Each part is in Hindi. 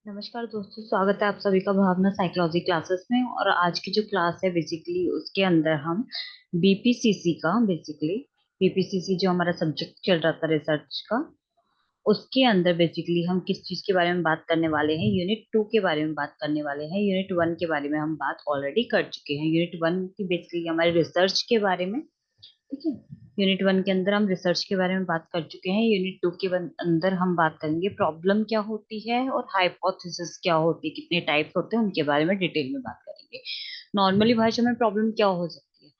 नमस्कार दोस्तों, स्वागत है आप सभी का भावना साइकोलॉजी क्लासेस में। और आज की जो क्लास है बेसिकली उसके अंदर हम बीपीसीसी का बीपीसीसी जो हमारा सब्जेक्ट चल रहा था रिसर्च का, उसके अंदर बेसिकली हम किस चीज के बारे में बात करने वाले हैं। यूनिट 2 के बारे में बात करने वाले हैं। यूनिट 1 के बारे में हम बात ऑलरेडी कर चुके हैं। यूनिट 1 की बेसिकली हमारे रिसर्च के बारे में, ठीक है। यूनिट 1 के अंदर हम रिसर्च के बारे में बात कर चुके हैं। यूनिट 2 के अंदर हम बात करेंगे प्रॉब्लम क्या होती है और हाइपोथेसिस क्या होती है, कितने टाइप्स होते हैं उनके बारे में डिटेल में बात करेंगे। नॉर्मली भाषा में प्रॉब्लम क्या हो सकती है?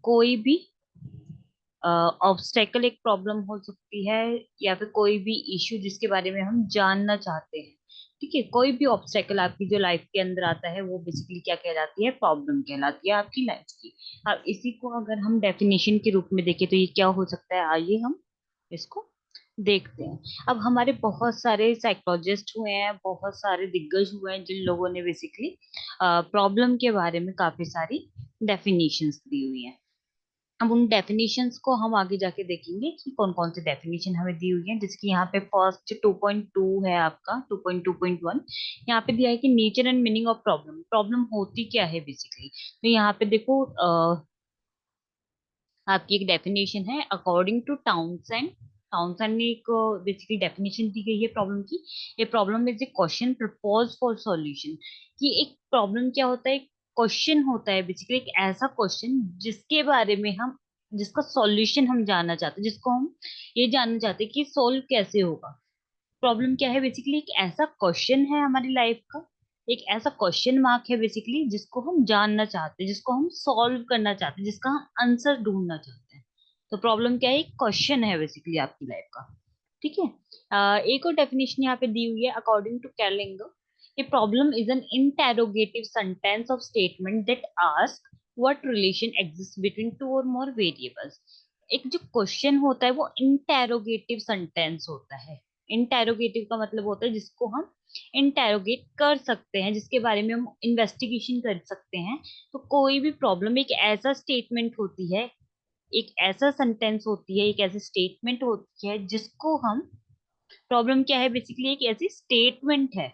कोई भी ऑब्स्टेकल एक प्रॉब्लम हो सकती है, या फिर कोई भी इश्यू जिसके बारे में हम जानना चाहते हैं। ठीक है, कोई भी ऑब्स्टेकल आपकी जो लाइफ के अंदर आता है वो बेसिकली क्या कहलाती है? प्रॉब्लम कहलाती है आपकी लाइफ की। अब इसी को अगर हम डेफिनेशन के रूप में देखें तो ये क्या हो सकता है, आइए हम इसको देखते हैं। अब हमारे बहुत सारे साइकोलॉजिस्ट हुए हैं, बहुत सारे दिग्गज हुए हैं जिन लोगों ने बेसिकली प्रॉब्लम के बारे में काफी सारी डेफिनेशंस दी हुई हैं। अब उन डेफिनेशंस को हम आगे जाके देखेंगे कि कौन कौन से डेफिनेशन हमें दी हुई है। जिसकी यहाँ पे फर्स्ट 2.2 है, आपका 2.2.1। यहाँ पे दिया है कि nature and meaning of problem, problem होती क्या है बेसिकली। तो यहाँ पे देखो, आपकी एक डेफिनेशन है अकॉर्डिंग टू टाउनसेंड। टाउनसेंड ने एक बेसिकली डेफिनेशन दी गई है प्रॉब्लम की। ये problem is a question propose for solution. कि एक प्रॉब्लम क्या होता है? क्वेश्चन होता है बेसिकली, एक ऐसा क्वेश्चन जिसके बारे में हम, जिसका सॉल्यूशन हम जानना चाहते हैं, जिसको हम ये जानना चाहते हैं कि सॉल्व कैसे होगा। प्रॉब्लम क्या है बेसिकली? एक ऐसा क्वेश्चन है हमारी लाइफ का, एक ऐसा क्वेश्चन मार्क है बेसिकली, जिसको हम जानना चाहते हैं, जिसको हम सॉल्व करना चाहते हैं, जिसका हम आंसर ढूंढना चाहते हैं। तो प्रॉब्लम क्या है? एक क्वेश्चन है बेसिकली आपकी लाइफ का। ठीक है। एक और डेफिनेशन यहाँ पे दी हुई है according to Kerlinger. A problem is an interrogative sentence of statement that ask what relation exist between two और मोर वेरिएबल्स। एक जो क्वेश्चन होता है वो इंटेरोगेटिव सेंटेंस होता है। इंटेरोगेटिव का मतलब होता है जिसको हम इंटेरोगेट कर सकते हैं, जिसके बारे में हम इन्वेस्टिगेशन कर सकते हैं। तो कोई भी प्रॉब्लम एक ऐसा स्टेटमेंट होती है, एक ऐसा सेंटेंस होती है, एक ऐसी स्टेटमेंट होती है जिसको हम, प्रॉब्लम क्या है बेसिकली? एक ऐसी स्टेटमेंट है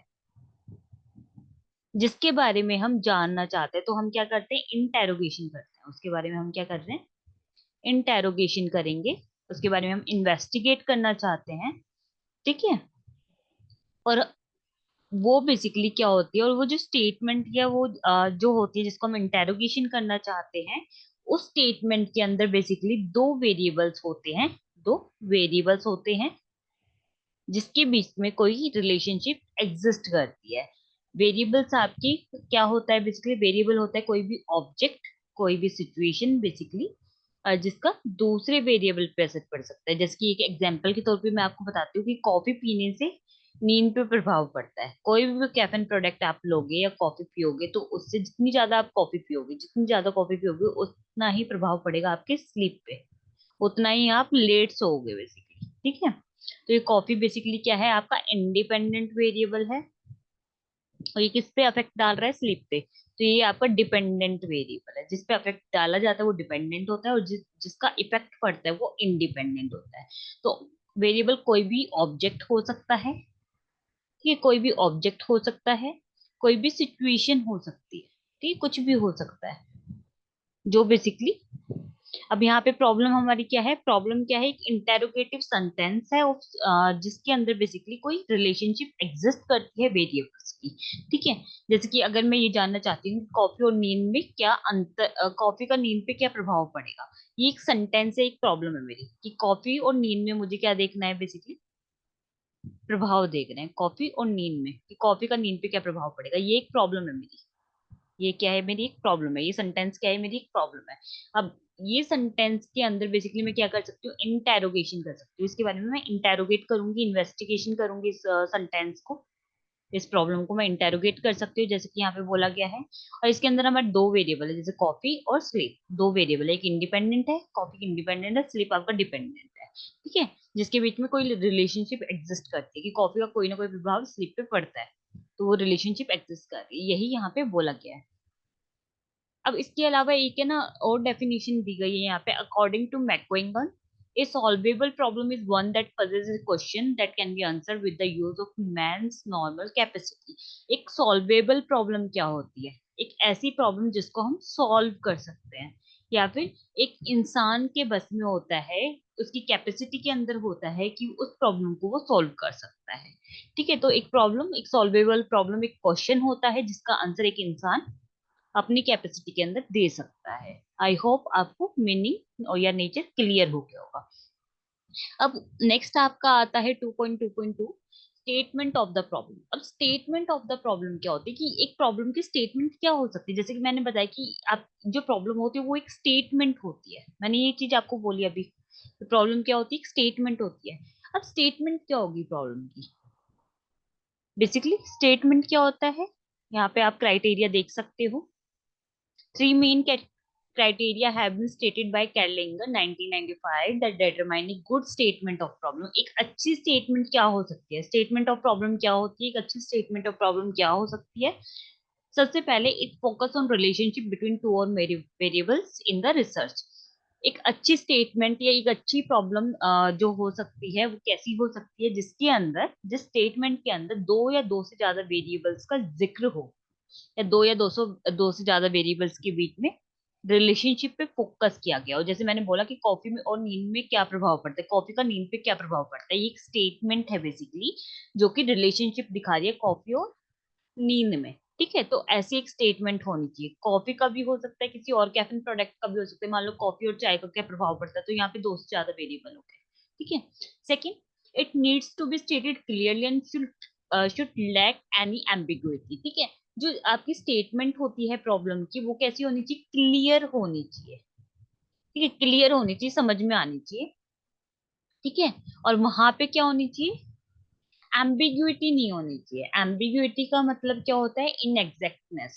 जिसके बारे में हम जानना चाहते हैं। तो हम क्या करते हैं? इंटेरोगेशन करते हैं उसके बारे में। हम क्या कर रहे हैं? इंटेरोगेशन करेंगे, उसके बारे में हम इन्वेस्टिगेट करना चाहते हैं। ठीक है। और वो बेसिकली क्या होती है, और वो जो स्टेटमेंट या वो जो होती है जिसको हम इंटेरोगेशन करना चाहते हैं, उस स्टेटमेंट के अंदर बेसिकली दो वेरिएबल्स होते हैं जिसके बीच में कोई रिलेशनशिप एग्जिस्ट करती है। वेरिएबल्स आपकी क्या होता है बेसिकली? वेरिएबल होता है कोई भी ऑब्जेक्ट, कोई भी सिचुएशन बेसिकली, जिसका दूसरे वेरिएबल पे असर पड़ सकता है। जैसे कि एक एग्जांपल के तौर पे मैं आपको बताती हूँ कि कॉफी पीने से नींद पे प्रभाव पड़ता है। कोई भी कैफीन प्रोडक्ट आप लोगे या कॉफी पियोगे तो उससे जितनी ज्यादा आप कॉफी पियोगे, जितनी ज्यादा कॉफी पियोगे उतना ही प्रभाव पड़ेगा आपके स्लीप पे, उतना ही आप लेट सोओगे बेसिकली। ठीक है। तो ये कॉफी बेसिकली क्या है? आपका इंडिपेंडेंट वेरिएबल है। और ये किस पे अफेक्ट डाल रहा है? स्लीप पे। तो ये आपका डिपेंडेंट वेरिएबल है। जिस पे अफेक्ट डाला जाता है वो डिपेंडेंट होता है, और जिसका इफेक्ट पड़ता है वो इंडिपेंडेंट होता है। तो वेरिएबल कोई भी ऑब्जेक्ट हो सकता है, ठीक है, कोई भी ऑब्जेक्ट हो सकता है, कोई भी सिचुएशन हो सकती है, ठीक है, कुछ भी हो सकता है जो बेसिकली। अब यहाँ पे प्रॉब्लम हमारी क्या है? प्रॉब्लम क्या है? एक इंटेरोगेटिव सेंटेंस है जिसके अंदर बेसिकली कोई रिलेशनशिप एग्जिस्ट करती है वेरिएबल्स की। ठीक है। जैसे कि अगर मैं ये जानना चाहती हूँ कॉफी और नींद में क्या अंतर, कॉफी का नींद पे क्या प्रभाव पड़ेगा। ये एक सेंटेंस है, एक प्रॉब्लम है मेरी कि कॉफी और नींद में मुझे क्या देखना है बेसिकली? प्रभाव देख रहे हैं कॉफी और नींद में, कि कॉफी का नींद पे क्या प्रभाव पड़ेगा। ये एक प्रॉब्लम है मेरी। ये क्या है? मेरी एक प्रॉब्लम है। ये सेंटेंस क्या है? मेरी एक प्रॉब्लम है। अब ये सेंटेंस के अंदर बेसिकली मैं क्या कर सकती हूँ? इंटेरोगेशन कर सकती हूँ। इसके बारे में मैं इंटेरोगेट करूंगी, इन्वेस्टिगेशन करूंगी इस सेंटेंस को, इस प्रॉब्लम को मैं इंटेरोगेट कर सकती हूँ, जैसे कि यहाँ पे बोला गया है। और इसके अंदर हमारे दो वेरिएबल है, जैसे कॉफी और स्लीप। दो वेरिएबल है, एक इंडिपेंडेंट है, कॉफी इंडिपेंडेंट है, स्लीप आपका डिपेंडेंट है। ठीक है। जिसके बीच में कोई रिलेशनशिप एग्जिस्ट करती है कि कॉफी का कोई ना कोई प्रभाव स्लीप पे पड़ता है, तो वो रिलेशनशिप एग्जिस्ट कर रही है, यही यहाँ पे बोला गया है। अब इसके अलावा एक है ना और डेफिनेशन दी गई है यहाँ पे according to McClelland. A solvable problem is one that possesses a question that can be answered with the use of man's normal capacity. एक solvable problem क्या होती है? एक ऐसी problem जिसको हम solve कर सकते हैं, या फिर एक इंसान के बस में होता है, उसकी कैपेसिटी के अंदर होता है कि उस प्रॉब्लम को वो सॉल्व कर सकता है। ठीक है, तो एक प्रॉब्लम, एक सॉल्वेबल प्रॉब्लम एक क्वेश्चन होता है जिसका आंसर एक इंसान अपनी कैपेसिटी के अंदर दे सकता है। आई होप आपको मीनिंग और या नेचर क्लियर हो गया होगा। अब नेक्स्ट आपका आता है 2.2.2, स्टेटमेंट ऑफ द प्रॉब्लम। अब स्टेटमेंट ऑफ द प्रॉब्लम क्या होती है कि एक प्रॉब्लम की स्टेटमेंट क्या हो सकती है, जैसे कि मैंने बताया कि आप जो प्रॉब्लम होती है वो एक स्टेटमेंट होती है, मैंने ये चीज आपको बोली अभी। प्रॉब्लम क्या होती है? एक स्टेटमेंट होती है। अब स्टेटमेंट क्या होगी प्रॉब्लम की? बेसिकली स्टेटमेंट क्या होता है, यहाँ पे आप क्राइटेरिया देख सकते हो। Three main criteria have been stated by Kerlinger 1995 that determine a good statement of problem. एक अच्छी स्टेटमेंट क्या हो सकती है? स्टेटमेंट ऑफ प्रॉब्लम क्या होती है? एक अच्छी स्टेटमेंट ऑफ प्रॉब्लम क्या हो सकती है? सबसे पहले it focus on relationship between two और वेरिएबल्स इन द रिसर्च। एक अच्छी स्टेटमेंट या एक अच्छी प्रॉब्लम जो हो सकती है वो कैसी हो सकती है, जिसके अंदर, जिस स्टेटमेंट के अंदर दो या दो से ज्यादा वेरिएबल्स का जिक्र हो, या दो से ज्यादा वेरिएबल्स के बीच में रिलेशनशिप पे फोकस किया गया हो। जैसे मैंने बोला कि कॉफी में और नींद में क्या प्रभाव पड़ता है, कॉफी का नींद पे क्या प्रभाव पड़ता है, ये एक स्टेटमेंट है बेसिकली, जो कि रिलेशनशिप दिखा रही है कॉफी और नींद में। ठीक है, तो ऐसी एक स्टेटमेंट होनी चाहिए। कॉफी का भी हो सकता है, किसी और कैफीन प्रोडक्ट का भी हो सकता है, मान लो कॉफी और चाय का क्या प्रभाव पड़ता है, तो यहाँ पे दो से ज्यादा वेरिएबल हो गए। ठीक है। Second, it needs to be stated clearly and should lack any ambiguity. ठीक है, जो आपकी स्टेटमेंट होती है प्रॉब्लम की, वो कैसी होनी चाहिए? क्लियर होनी चाहिए। ठीक है, क्लियर होनी चाहिए, समझ में आनी चाहिए। ठीक है, और वहां पे क्या होनी चाहिए? एम्बिग्युइटी नहीं होनी चाहिए। एम्बिग्युइटी का मतलब क्या होता है? इनएग्जैक्टनेस।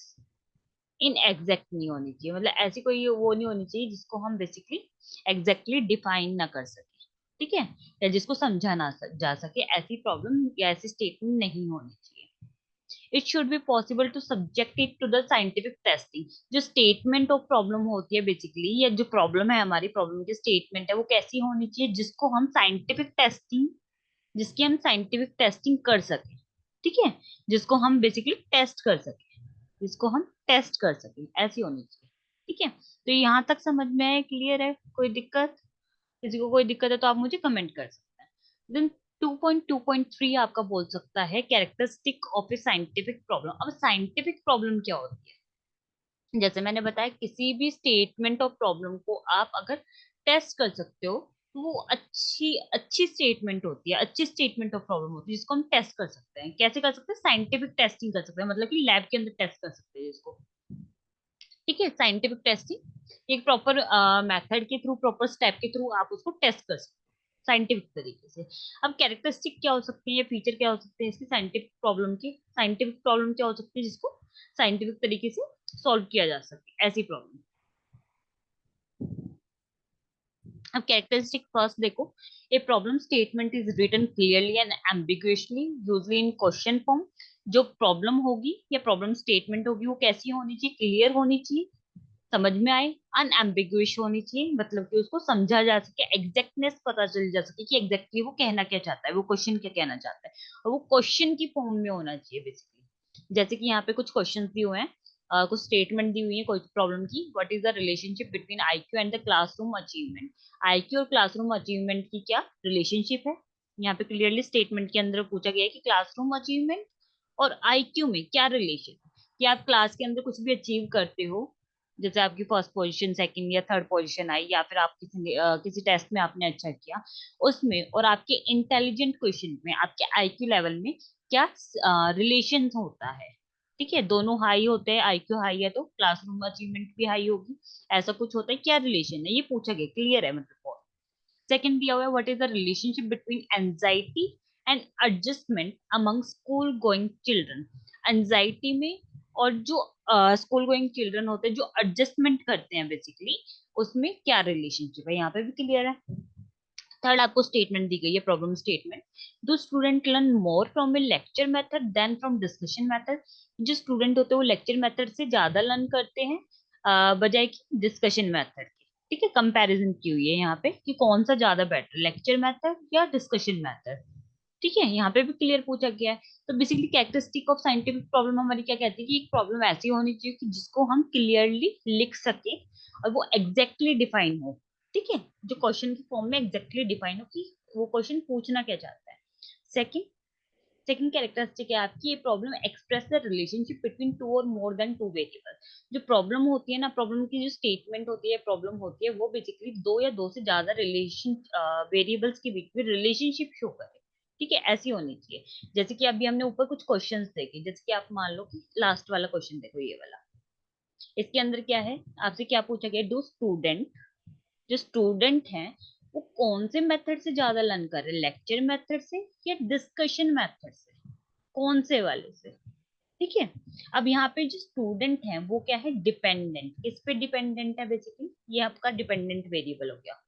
इनएग्जैक्ट नहीं होनी चाहिए, मतलब ऐसी कोई वो नहीं होनी चाहिए जिसको हम बेसिकली एग्जैक्टली डिफाइन ना कर सके। ठीक है, या जिसको समझा ना जा सके, ऐसी प्रॉब्लम या ऐसी स्टेटमेंट नहीं होनी चाहिए। It should be possible to subject it to the scientific testing. जो स्टेटमेंट ऑफ प्रॉब्लम होती है बेसिकली, या जो प्रॉब्लम है, हमारी प्रॉब्लम की स्टेटमेंट है, वो कैसी होनी चाहिए? जिसको हम साइंटिफिक टेस्टिंग, जिसकी हम साइंटिफिक टेस्टिंग कर सके। ठीक है, जिसको हम बेसिकली टेस्ट कर सके, जिसको हम टेस्ट कर सके, ऐसी होनी चाहिए। ठीक है, तो यहाँ तक समझ में आया? क्लियर है? कोई दिक्कत? किसी को कोई दिक्कत है तो आप मुझे कमेंट कर सकते हैं। देन 2.2.3 आपका बोल सकता है characteristic of A scientific problem. अब साइंटिफिक प्रॉब्लम क्या होती है? जैसे मैंने बताया, किसी भी स्टेटमेंट ऑफ प्रॉब्लम को आप अगर टेस्ट कर सकते हो तो वो अच्छी अच्छी स्टेटमेंट होती है, अच्छी स्टेटमेंट ऑफ प्रॉब्लम होती है, जिसको हम टेस्ट कर सकते हैं। कैसे कर सकते हैं? साइंटिफिक टेस्टिंग कर सकते हैं, मतलब कि लैब के अंदर टेस्ट कर सकते हैं जिसको। ठीक है, साइंटिफिक टेस्टिंग एक प्रॉपर मेथड के थ्रू, प्रॉपर स्टेप के थ्रू आप उसको टेस्ट कर सकते हो साइंटिफिक तरीके से। अब कैरेक्टरिस्टिक क्या हो सकती है, फीचर क्या हो सकते हैं इसकी साइंटिफिक प्रॉब्लम की? साइंटिफिक प्रॉब्लम क्या हो सकती है जिसको साइंटिफिक तरीके से सॉल्व किया जा सके, ऐसी प्रॉब्लम। अब कैरेक्टरिस्टिक फर्स्ट देखो, a problem statement is written clearly and ambiguously, usually in question form. जो प्रॉब्लम होगी या प्रॉब्लम स्टेटमेंट होगी वो कैसी होनी चाहिए? क्लियर होनी चाहिए, समझ में आए, अनएम्बिगुइश होनी चाहिए, मतलब कि उसको समझा जा सके, एग्जैक्टनेस पता चल जा सके कि एग्जैक्टली वो कहना क्या चाहता है, वो क्वेश्चन क्या कहना चाहता है, और वो क्वेश्चन की फॉर्म में होना चाहिए बेसिकली। जैसे कि यहाँ पे कुछ क्वेश्चन दिए हुए हैं, कुछ स्टेटमेंट दी हुई है कोई प्रॉब्लम की। What is the relationship between IQ and the classroom achievement? IQ और क्लासरूम अचीवमेंट की क्या रिलेशनशिप है? यहाँ पे क्लियरली स्टेटमेंट के अंदर पूछा गया है कि क्लासरूम अचीवमेंट और आईक्यू में क्या रिलेशन है, कि आप क्लास के अंदर कुछ भी अचीव करते हो, जैसे आपकी फर्स्ट पोजीशन, सेकंड या थर्ड पोजीशन आई, या फिर आप किसी टेस्ट में आपने अच्छा किया उसमें, और आपके इंटेलिजेंट क्वेश्चन में, आपके आईक्यू लेवल में क्या रिलेशन होता है। ठीक है, दोनों हाई होते हैं, आईक्यू हाई है तो क्लासरूम अचीवमेंट भी हाई होगी, ऐसा कुछ होता है, क्या रिलेशन है ये पूछा गया, क्लियर है मतलब। सेकंड दिया हुआ है, what is the relationship between anxiety and adjustment among school going children? Anxiety में और जो स्कूल गोइंग चिल्ड्रन होते हैं जो एडजस्टमेंट करते हैं बेसिकली, उसमें क्या रिलेशनशिप है? यहाँ पे भी क्लियर है। थर्ड आपको स्टेटमेंट दी गई है, problem statement. Do student learn more from a lecture method than from discussion method? जो स्टूडेंट होते हैं वो लेक्चर मेथड से ज्यादा लर्न करते हैं बजाय कि डिस्कशन मेथड के। ठीक है, कंपैरिजन की हुई है यहाँ पे कि कौन सा ज्यादा बेटर, लेक्चर मेथड या डिस्कशन मेथड। ठीक है, यहाँ पे भी क्लियर पूछा गया है। तो basically characteristic of scientific problem हमारी क्या कहती है कि एक प्रॉब्लम ऐसी होनी चाहिए कि जिसको हम क्लियरली लिख सके और वो एग्जैक्टली डिफाइन हो। ठीक है, जो क्वेश्चन की फॉर्म में एग्जैक्टली डिफाइन हो कि वो क्वेश्चन पूछना क्या चाहता है। सेकंड सेकंड कैरेक्टरिस्टिक है आपकी, ये problem express the relationship between two और मोर देन टू वेरिएबल। जो प्रॉब्लम होती है ना, प्रॉब्लम की जो स्टेटमेंट होती है, प्रॉब्लम होती है, वो बेसिकली दो या दो से ज्यादा रिलेशन वेरिएबल्स के बीच में रिलेशनशिप शो करे। ठीक है, ऐसी होनी चाहिए। जैसे कि अभी हमने ऊपर कुछ क्वेश्चंस देखे, जैसे कि आप मान लो कि लास्ट वाला क्वेश्चन देखो, ये वाला। इसके अंदर क्या है, आपसे क्या पूछा गया, डू स्टूडेंट, जो स्टूडेंट हैं वो कौन से मेथड से ज्यादा लर्न कर रहे हैं, लेक्चर मेथड से या डिस्कशन मेथड से, कौन से वाले से। ठीक है, अब यहाँ पे जो स्टूडेंट है वो क्या है, डिपेंडेंट, किस पे डिपेंडेंट है, बेसिकली ये आपका डिपेंडेंट वेरिएबल हो गया।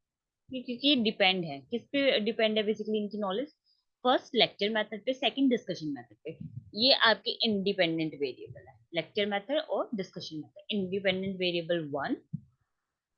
क्योंकि ये डिपेंड है, किस पे डिपेंड है बेसिकली इनकी नॉलेज, फर्स्ट लेक्चर मेथड पे, सेकंड डिस्कशन मेथड पे। ये आपके इंडिपेंडेंट वेरिएबल है, लेक्चर मेथड और discussion method. Independent variable one,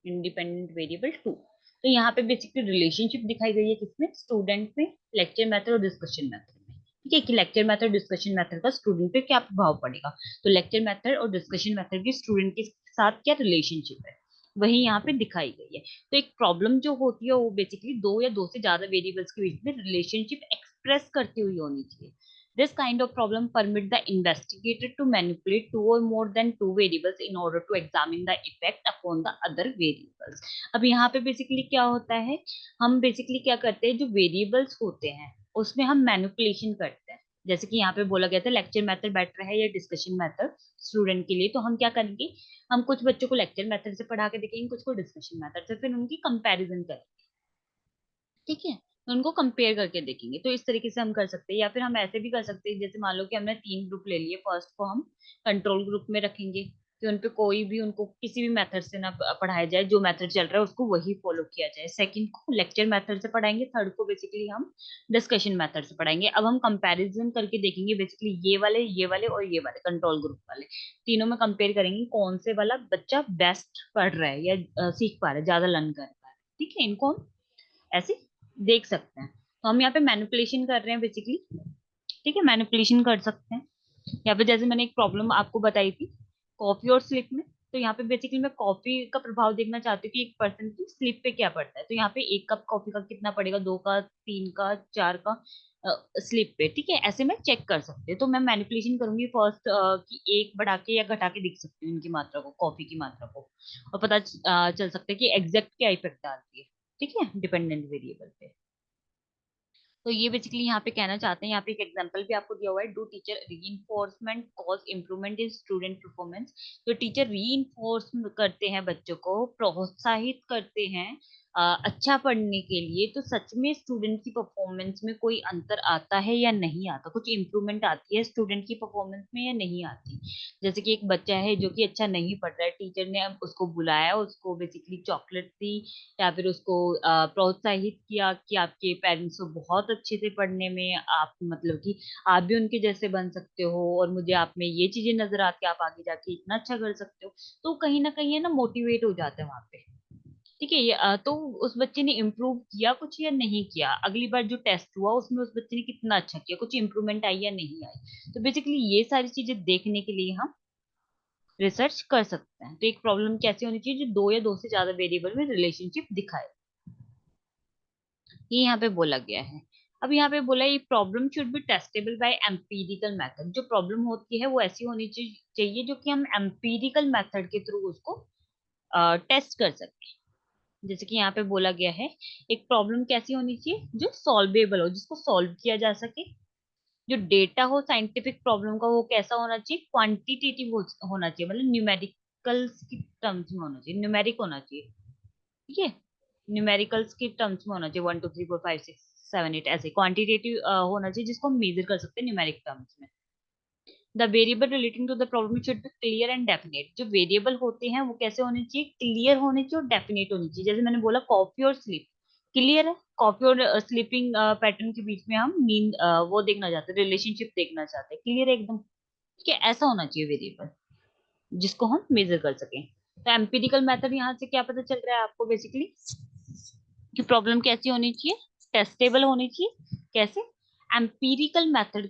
independent variable two. तो यहाँ पे बेसिकली रिलेशनशिप दिखाई गई है किसमें, स्टूडेंट में, लेक्चर मेथड और डिस्कशन मेथड में। ठीक है, कि लेक्चर मेथड डिस्कशन मेथड का स्टूडेंट पे क्या प्रभाव पड़ेगा। तो लेक्चर मेथड और डिस्कशन मेथड की स्टूडेंट के साथ क्या रिलेशनशिप है, वही यहाँ पे दिखाई गई है। तो एक प्रॉब्लम जो होती है वो बेसिकली दो या दो से ज्यादा वेरिएबल्स के बीच में रिलेशनशिप एक्सप्रेस करती हुई होनी चाहिए। This kind of problem permit the investigator to manipulate two or more than two variables in order to examine the effect upon the other variables. अब यहाँ पे बेसिकली क्या होता है, हम बेसिकली क्या करते हैं, जो वेरिएबल्स होते हैं उसमें हम मैनिपुलेशन करते हैं। जैसे कि यहाँ पे बोला गया था लेक्चर मेथड बेटर है या डिस्कशन मेथड स्टूडेंट के लिए, तो हम क्या करेंगे, हम कुछ बच्चों को लेक्चर मेथड से पढ़ा के देखेंगे, कुछ को डिस्कशन मेथड से, फिर उनकी कंपैरिजन करेंगे। ठीक है, तो उनको कंपेयर करके देखेंगे। तो इस तरीके से हम कर सकते हैं, या फिर हम ऐसे भी कर सकते हैं, जैसे मान लो कि हमने 3 ग्रुप ले लिए, फर्स्ट को हम कंट्रोल ग्रुप में रखेंगे कि उन पे कोई भी, उनको किसी भी मेथड से ना पढ़ाया जाए, जो मेथड चल रहा है उसको वही फॉलो किया जाए। सेकंड को लेक्चर मेथड से पढ़ाएंगे, थर्ड को बेसिकली हम डिस्कशन मेथड से पढ़ाएंगे। अब हम कंपैरिजन करके देखेंगे बेसिकली ये वाले और ये वाले कंट्रोल ग्रुप वाले, तीनों में कंपेयर करेंगे कौन से वाला बच्चा बेस्ट पढ़ रहा है या सीख पा रहा है, ज्यादा लर्न कर पा रहा है। ठीक है, इनको हम ऐसे देख सकते हैं। तो हम यहाँ पे मैनिपुलेशन कर रहे हैं बेसिकली। ठीक है, मैनिपुलेशन कर सकते हैं। यहाँ पे जैसे मैंने एक प्रॉब्लम आपको बताई थी कॉफी और स्लिप में, तो यहाँ पे बेसिकली मैं कॉफी का प्रभाव देखना चाहती हूँ कि एक पर्सन की स्लिप पे क्या पड़ता है। तो यहाँ पे 1 कप कॉफी का कितना पड़ेगा, 2 का, 3 का, 4 का स्लिप पे। ठीक है, ऐसे मैं चेक कर सकती हूँ। तो मैं मैनिपुलेशन करूंगी फर्स्ट कि एक बढ़ा के या घटा के दिख सकती हूँ इनकी मात्रा को, कॉफी की मात्रा को, और पता चल सकता है कि एग्जैक्ट क्या इफेक्ट डालती है। ठीक है, डिपेंडेंट वेरिएबल पे। तो ये बेसिकली यहाँ पे कहना चाहते हैं, यहाँ पे एक एग्जांपल भी आपको दिया हुआ है, do teacher reinforcement cause improvement in student performance. तो टीचर रीइंफोर्स करते हैं, बच्चों को प्रोत्साहित करते हैं अच्छा पढ़ने के लिए, तो सच में स्टूडेंट की परफॉर्मेंस में कोई अंतर आता है या नहीं आता, कुछ इम्प्रूवमेंट आती है स्टूडेंट की परफॉर्मेंस में या नहीं आती। जैसे कि एक बच्चा है जो कि अच्छा नहीं पढ़ रहा है, टीचर ने अब उसको बुलाया, उसको बेसिकली चॉकलेट दी, या फिर उसको प्रोत्साहित किया कि आपके पेरेंट्स को बहुत अच्छे से पढ़ने में, आप मतलब कि आप भी उनके जैसे बन सकते हो, और मुझे आप में ये चीजें नजर आती है, आप आगे जाके इतना अच्छा कर सकते हो। तो कहीं ना कहीं है ना, मोटिवेट हो जाते हैं वहां पे। ठीक है, ये तो उस बच्चे ने इम्प्रूव किया कुछ या नहीं किया, अगली बार जो टेस्ट हुआ उसमें उस बच्चे ने कितना अच्छा किया, कुछ इम्प्रूवमेंट आई या नहीं आई। तो बेसिकली ये सारी चीजें देखने के लिए हम रिसर्च कर सकते हैं। तो एक प्रॉब्लम कैसी होनी चाहिए, जो दो या दो से ज्यादा वेरिएबल में रिलेशनशिप दिखाए, ये यहाँ पे बोला गया है। अब यहाँ पे बोला ये problem should be testable by empirical method. जो प्रॉब्लम होती है वो ऐसी होनी चाहिए जो कि हम एम्पीरिकल मेथड के थ्रू उसको टेस्ट कर सकें। जैसे कि यहाँ पे बोला गया है, एक प्रॉब्लम कैसी होनी चाहिए, जो सॉल्वेबल हो, जिसको सॉल्व किया जा सके। जो डेटा हो साइंटिफिक प्रॉब्लम का, वो कैसा होना चाहिए, क्वांटिटेटिव होना चाहिए, मतलब न्यूमेरिकल्स की टर्म्स में होना चाहिए, न्यूमेरिक होना चाहिए। ठीक है, न्यूमेरिकल्स की टर्म्स में होना चाहिए, 1 2 3 4 5 6 7 8, ऐसे क्वांटिटेटिव होना चाहिए जिसको हम मेजर कर सकते हैं न्यूमेरिक टर्म्स में। The variable relating to the problem should be clear and definite. जो वेरिएबल होते हैं वो कैसे होने चाहिए, क्लियर होने चाहिए और डेफिनेट होनी चाहिए। जैसे मैंने बोला कॉफी और स्लीप, क्लियर है, कॉफी और स्लीपिंग पैटर्न के बीच में हम नींद वो देखना चाहते हैं, रिलेशनशिप देखना चाहते हैं, क्लियर है एकदम। ठीक है, ऐसा होना चाहिए वेरिएबल जिसको हम मेजर कर सकें। तो एम्पिरिकल मेथड यहाँ से क्या पता चल रहा है आपको बेसिकली कि प्रॉब्लम कैसी होनी चाहिए, टेस्टेबल होनी चाहिए। कैसे? Empirical method